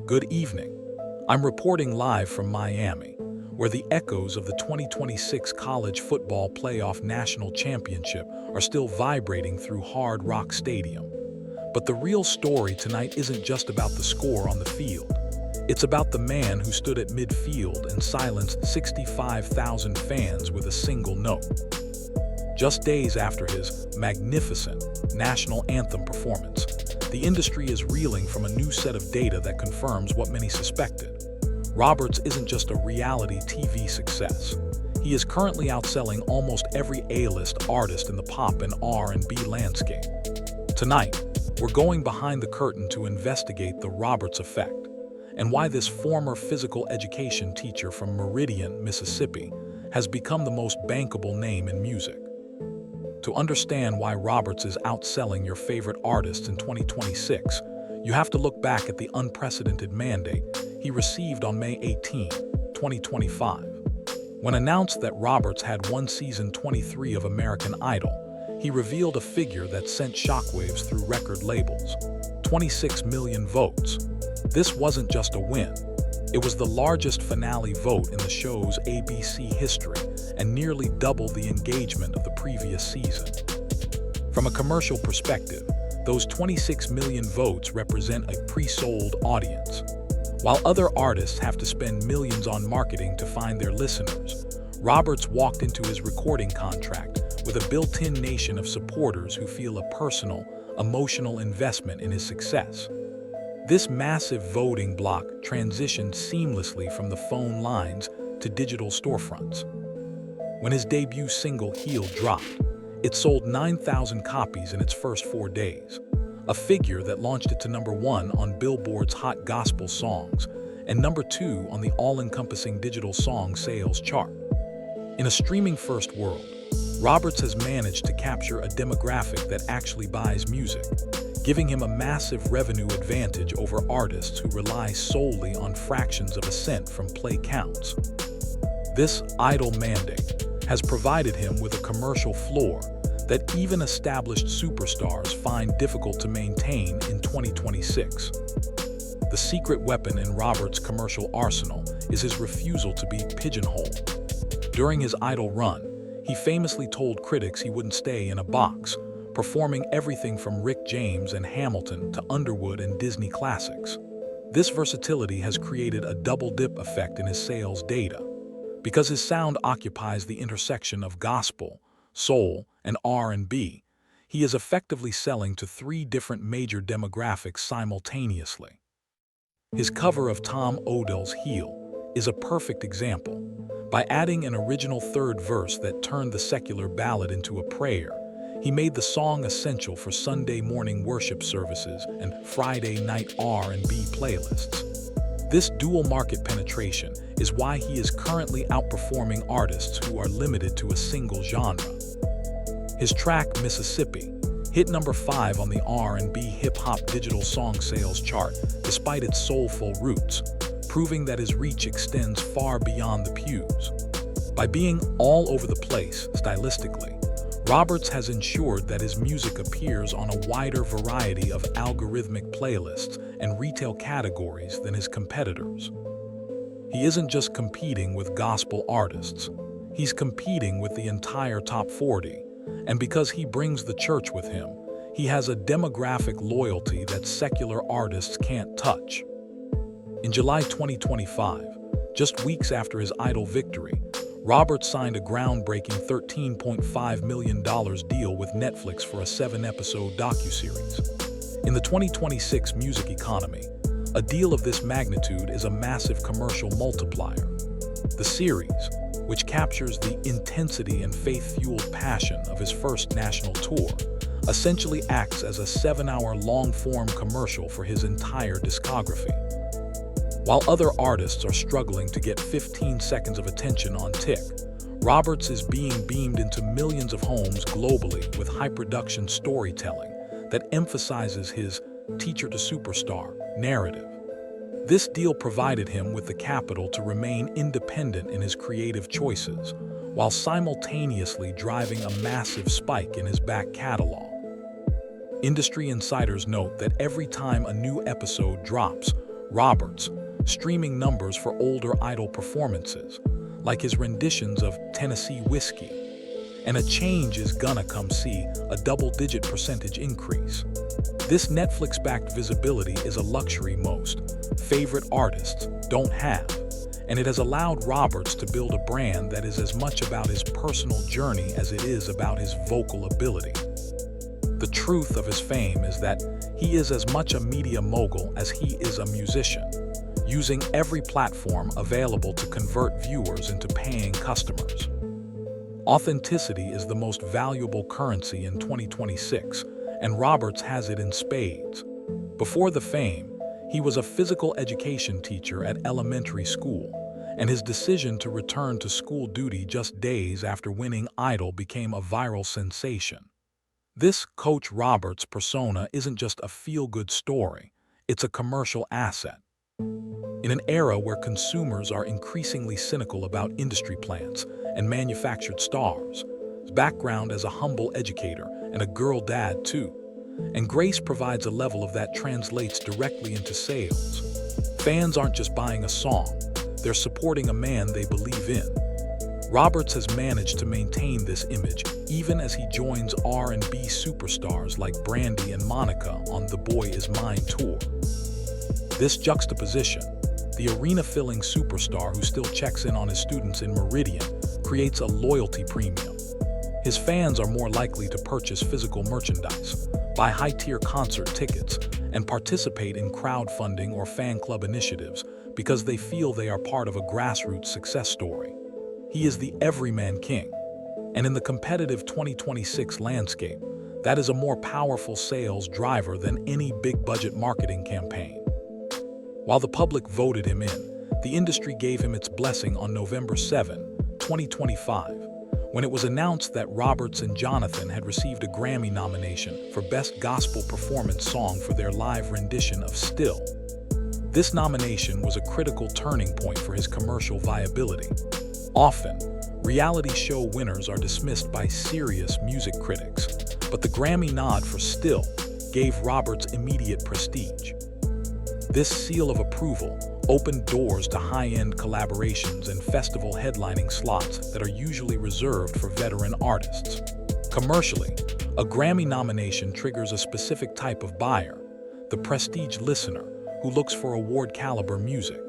Good evening. I'm reporting live from Miami, where the echoes of the 2026 College Football Playoff National Championship are still vibrating through Hard Rock Stadium. But the real story tonight isn't just about the score on the field. It's about the man who stood at midfield and silenced 65,000 fans with a single note. Just days after his magnificent national anthem performance, the industry is reeling from a new set of data that confirms what many suspected. Roberts isn't just a reality TV success. He is currently outselling almost every A-list artist in the pop and R&B landscape. Tonight, we're going behind the curtain to investigate the Roberts effect and why this former physical education teacher from Meridian, Mississippi, has become the most bankable name in music. To understand why Roberts is outselling your favorite artists in 2026, you have to look back at the unprecedented mandate he received on May 18, 2025. When announced that Roberts had won season 23 of American Idol, he revealed a figure that sent shockwaves through record labels: 26 million votes. This wasn't just a win. It was the largest finale vote in the show's ABC history and nearly double the engagement of the previous season. From a commercial perspective, those 26 million votes represent a pre-sold audience. While other artists have to spend millions on marketing to find their listeners, Roberts walked into his recording contract with a built-in nation of supporters who feel a personal, emotional investment in his success. This massive voting block transitioned seamlessly from the phone lines to digital storefronts. When his debut single, Heal, dropped, it sold 9,000 copies in its first 4 days, a figure that launched it to #1 on Billboard's Hot Gospel Songs and #2 on the all-encompassing digital song sales chart. In a streaming-first world, Roberts has managed to capture a demographic that actually buys music, giving him a massive revenue advantage over artists who rely solely on fractions of a cent from play counts. This idol mandate has provided him with a commercial floor that even established superstars find difficult to maintain in 2026. The secret weapon in Roberts' commercial arsenal is his refusal to be pigeonholed. During his Idol run, he famously told critics he wouldn't stay in a box, performing everything from Rick James and Hamilton to Underwood and Disney classics. This versatility has created a double-dip effect in his sales data. Because his sound occupies the intersection of gospel, soul, and R&B, he is effectively selling to 3 different major demographics simultaneously. His cover of Tom Odell's Heal is a perfect example. By adding an original third verse that turned the secular ballad into a prayer, he made the song essential for Sunday morning worship services and Friday night R&B playlists. This dual market penetration is why he is currently outperforming artists who are limited to a single genre. His track, Mississippi, hit #5 on the R&B hip-hop digital song sales chart despite its soulful roots, proving that his reach extends far beyond the pews. By being all over the place stylistically, Roberts has ensured that his music appears on a wider variety of algorithmic playlists and retail categories than his competitors. He isn't just competing with gospel artists, he's competing with the entire top 40, and because he brings the church with him, he has a demographic loyalty that secular artists can't touch. In July 2025, just weeks after his Idol victory, Roberts signed a groundbreaking $13.5 million deal with Netflix for a 7-episode docuseries. In the 2026 music economy, a deal of this magnitude is a massive commercial multiplier. The series, which captures the intensity and faith-fueled passion of his first national tour, essentially acts as a 7-hour long-form commercial for his entire discography. While other artists are struggling to get 15 seconds of attention on Tick, Roberts is being beamed into millions of homes globally with high-production storytelling that emphasizes his teacher-to-superstar narrative. This deal provided him with the capital to remain independent in his creative choices, while simultaneously driving a massive spike in his back catalog. Industry insiders note that every time a new episode drops, Roberts, streaming numbers for older Idol performances, like his renditions of Tennessee Whiskey. And a change is gonna come see a double-digit percentage increase. This Netflix-backed visibility is a luxury most favorite artists don't have, and it has allowed Roberts to build a brand that is as much about his personal journey as it is about his vocal ability. The truth of his fame is that he is as much a media mogul as he is a musician, using every platform available to convert viewers into paying customers. Authenticity is the most valuable currency in 2026, and Roberts has it in spades. Before the fame, he was a physical education teacher at elementary school, and his decision to return to school duty just days after winning Idol became a viral sensation. This Coach Roberts persona isn't just a feel-good story, it's a commercial asset. In an era where consumers are increasingly cynical about industry plants and manufactured stars, his background as a humble educator and a girl dad too, and Grace provides a level of that translates directly into sales. Fans aren't just buying a song, they're supporting a man they believe in. Roberts has managed to maintain this image even as he joins R&B superstars like Brandy and Monica on The Boy Is Mine tour. This juxtaposition, the arena-filling superstar who still checks in on his students in Meridian, creates a loyalty premium. His fans are more likely to purchase physical merchandise, buy high-tier concert tickets, and participate in crowdfunding or fan club initiatives because they feel they are part of a grassroots success story. He is the everyman king, and in the competitive 2026 landscape, that is a more powerful sales driver than any big-budget marketing campaign. While the public voted him in, the industry gave him its blessing on November 7, 2025, when it was announced that Roberts and Jonathan had received a Grammy nomination for Best Gospel Performance Song for their live rendition of Still. This nomination was a critical turning point for his commercial viability. Often, reality show winners are dismissed by serious music critics, but the Grammy nod for Still gave Roberts immediate prestige. This seal of approval opened doors to high-end collaborations and festival headlining slots that are usually reserved for veteran artists. Commercially, a Grammy nomination triggers a specific type of buyer, the prestige listener who looks for award-caliber music.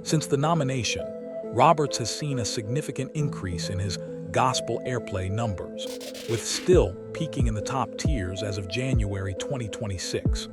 Since the nomination, Roberts has seen a significant increase in his gospel airplay numbers, with Still peaking in the top tiers as of January 2026.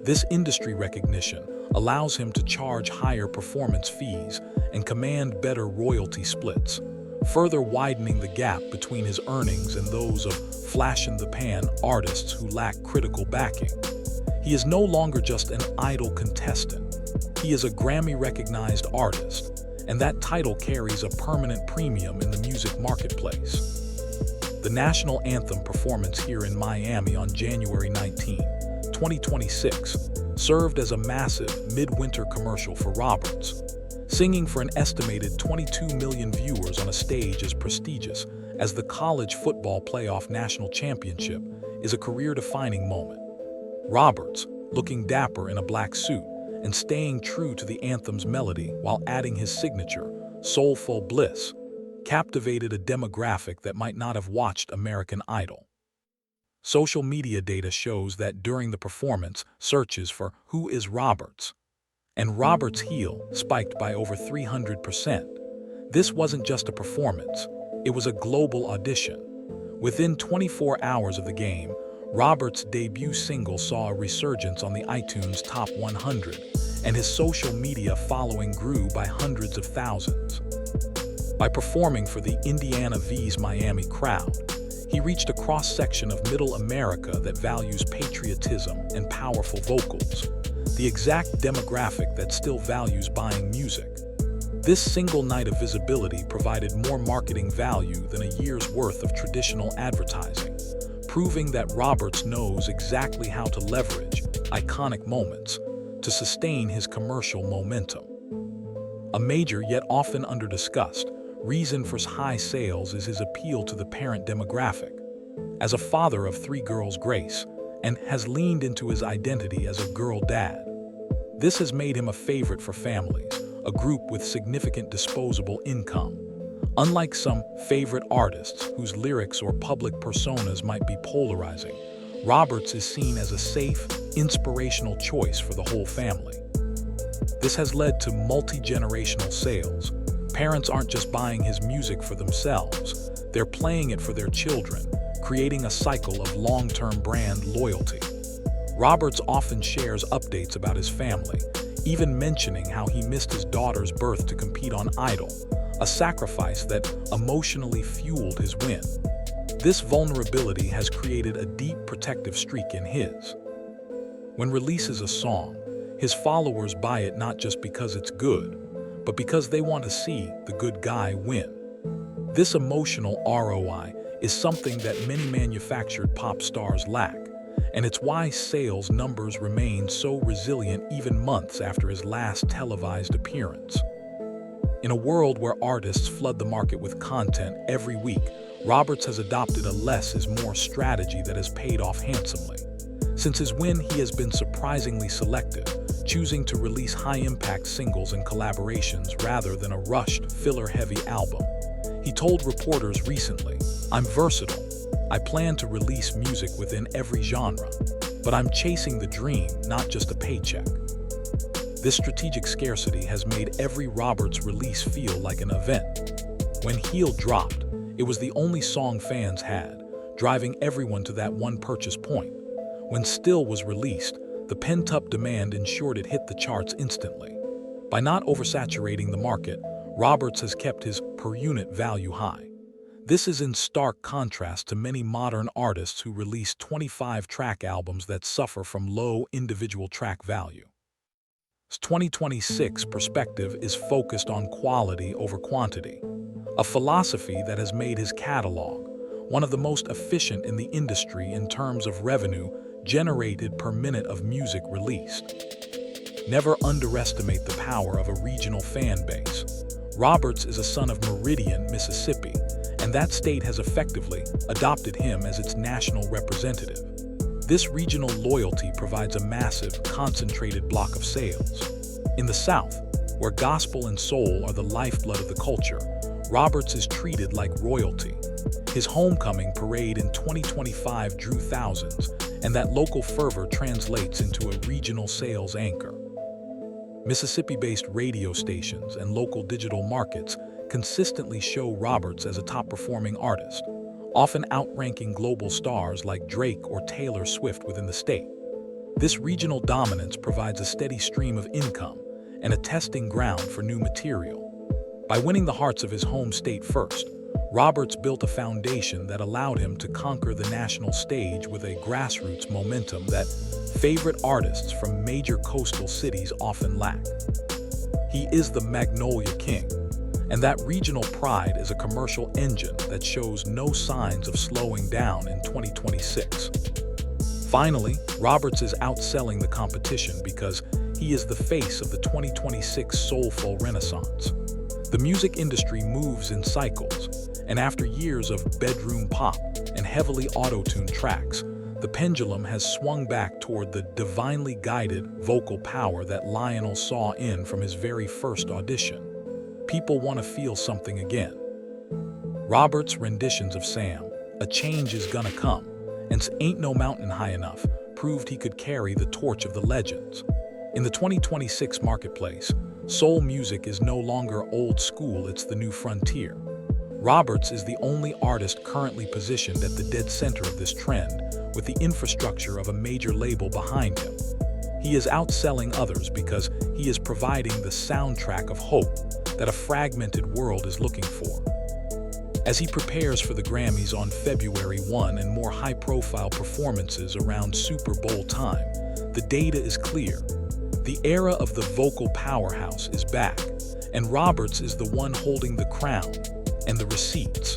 This industry recognition allows him to charge higher performance fees and command better royalty splits, further widening the gap between his earnings and those of flash-in-the-pan artists who lack critical backing. He is no longer just an Idol contestant. He is a Grammy-recognized artist, and that title carries a permanent premium in the music marketplace. The national anthem performance here in Miami on January 19, 2026, served as a massive midwinter commercial for Roberts. Singing for an estimated 22 million viewers on a stage as prestigious as the College Football Playoff National Championship is a career-defining moment. Roberts, looking dapper in a black suit and staying true to the anthem's melody while adding his signature, Soulful Bliss, captivated a demographic that might not have watched American Idol. Social media data shows that during the performance, searches for "Who is Roberts?" and "Roberts heel" spiked by over 300%. This wasn't just a performance, it was a global audition. Within 24 hours of the game, Roberts' debut single saw a resurgence on the iTunes Top 100, and his social media following grew by hundreds of thousands. By performing for the Indiana vs. Miami crowd, he reached a cross-section of Middle America that values patriotism and powerful vocals, the exact demographic that still values buying music. This single night of visibility provided more marketing value than a year's worth of traditional advertising, proving that Roberts knows exactly how to leverage iconic moments to sustain his commercial momentum. A major yet often under-discussed reason for high sales is his appeal to the parent demographic. As a father of 3 girls, Grace, and has leaned into his identity as a girl dad. This has made him a favorite for families, a group with significant disposable income. Unlike some favorite artists whose lyrics or public personas might be polarizing, Roberts is seen as a safe, inspirational choice for the whole family. This has led to multi-generational sales. Parents aren't just buying his music for themselves, they're playing it for their children, creating a cycle of long-term brand loyalty. Roberts often shares updates about his family, even mentioning how he missed his daughter's birth to compete on Idol, a sacrifice that emotionally fueled his win. This vulnerability has created a deep protective streak in his. When releases a song, his followers buy it not just because it's good, but because they want to see the good guy win. This emotional ROI is something that many manufactured pop stars lack, and it's why sales numbers remain so resilient even months after his last televised appearance. In a world where artists flood the market with content every week, Roberts has adopted a less is more strategy that has paid off handsomely. Since his win, he has been surprisingly selective, choosing to release high-impact singles and collaborations rather than a rushed, filler-heavy album. He told reporters recently, "I'm versatile. I plan to release music within every genre, but I'm chasing the dream, not just a paycheck." This strategic scarcity has made every Roberts release feel like an event. When Heal dropped, it was the only song fans had, driving everyone to that one purchase point. When Still was released, the pent-up demand ensured it hit the charts instantly. By not oversaturating the market, Roberts has kept his per-unit value high. This is in stark contrast to many modern artists who release 25-track albums that suffer from low individual track value. His 2026 perspective is focused on quality over quantity, a philosophy that has made his catalog one of the most efficient in the industry in terms of revenue generated per minute of music released. Never underestimate the power of a regional fan base. Roberts is a son of Meridian, Mississippi, and that state has effectively adopted him as its national representative. This regional loyalty provides a massive, concentrated block of sales. In the South, where gospel and soul are the lifeblood of the culture, Roberts is treated like royalty. His homecoming parade in 2025 drew thousands, and that local fervor translates into a regional sales anchor. Mississippi-based radio stations and local digital markets consistently show Roberts as a top-performing artist, often outranking global stars like Drake or Taylor Swift within the state. This regional dominance provides a steady stream of income and a testing ground for new material. By winning the hearts of his home state first, Roberts built a foundation that allowed him to conquer the national stage with a grassroots momentum that favorite artists from major coastal cities often lack. He is the Magnolia King, and that regional pride is a commercial engine that shows no signs of slowing down in 2026. Finally, Roberts is outselling the competition because he is the face of the 2026 Soulful Renaissance. The music industry moves in cycles, and after years of bedroom pop and heavily auto-tuned tracks, the pendulum has swung back toward the divinely guided vocal power that Lionel saw in from his very first audition. People want to feel something again. Roberts' renditions of Sam, "A Change Is Gonna Come," and "Ain't No Mountain High Enough" proved he could carry the torch of the legends. In the 2026 marketplace, soul music is no longer old school, it's the new frontier. Roberts is the only artist currently positioned at the dead center of this trend, with the infrastructure of a major label behind him. He is outselling others because he is providing the soundtrack of hope that a fragmented world is looking for. As he prepares for the Grammys on February 1 and more high-profile performances around Super Bowl time, the data is clear. The era of the vocal powerhouse is back, and Roberts is the one holding the crown and the receipts.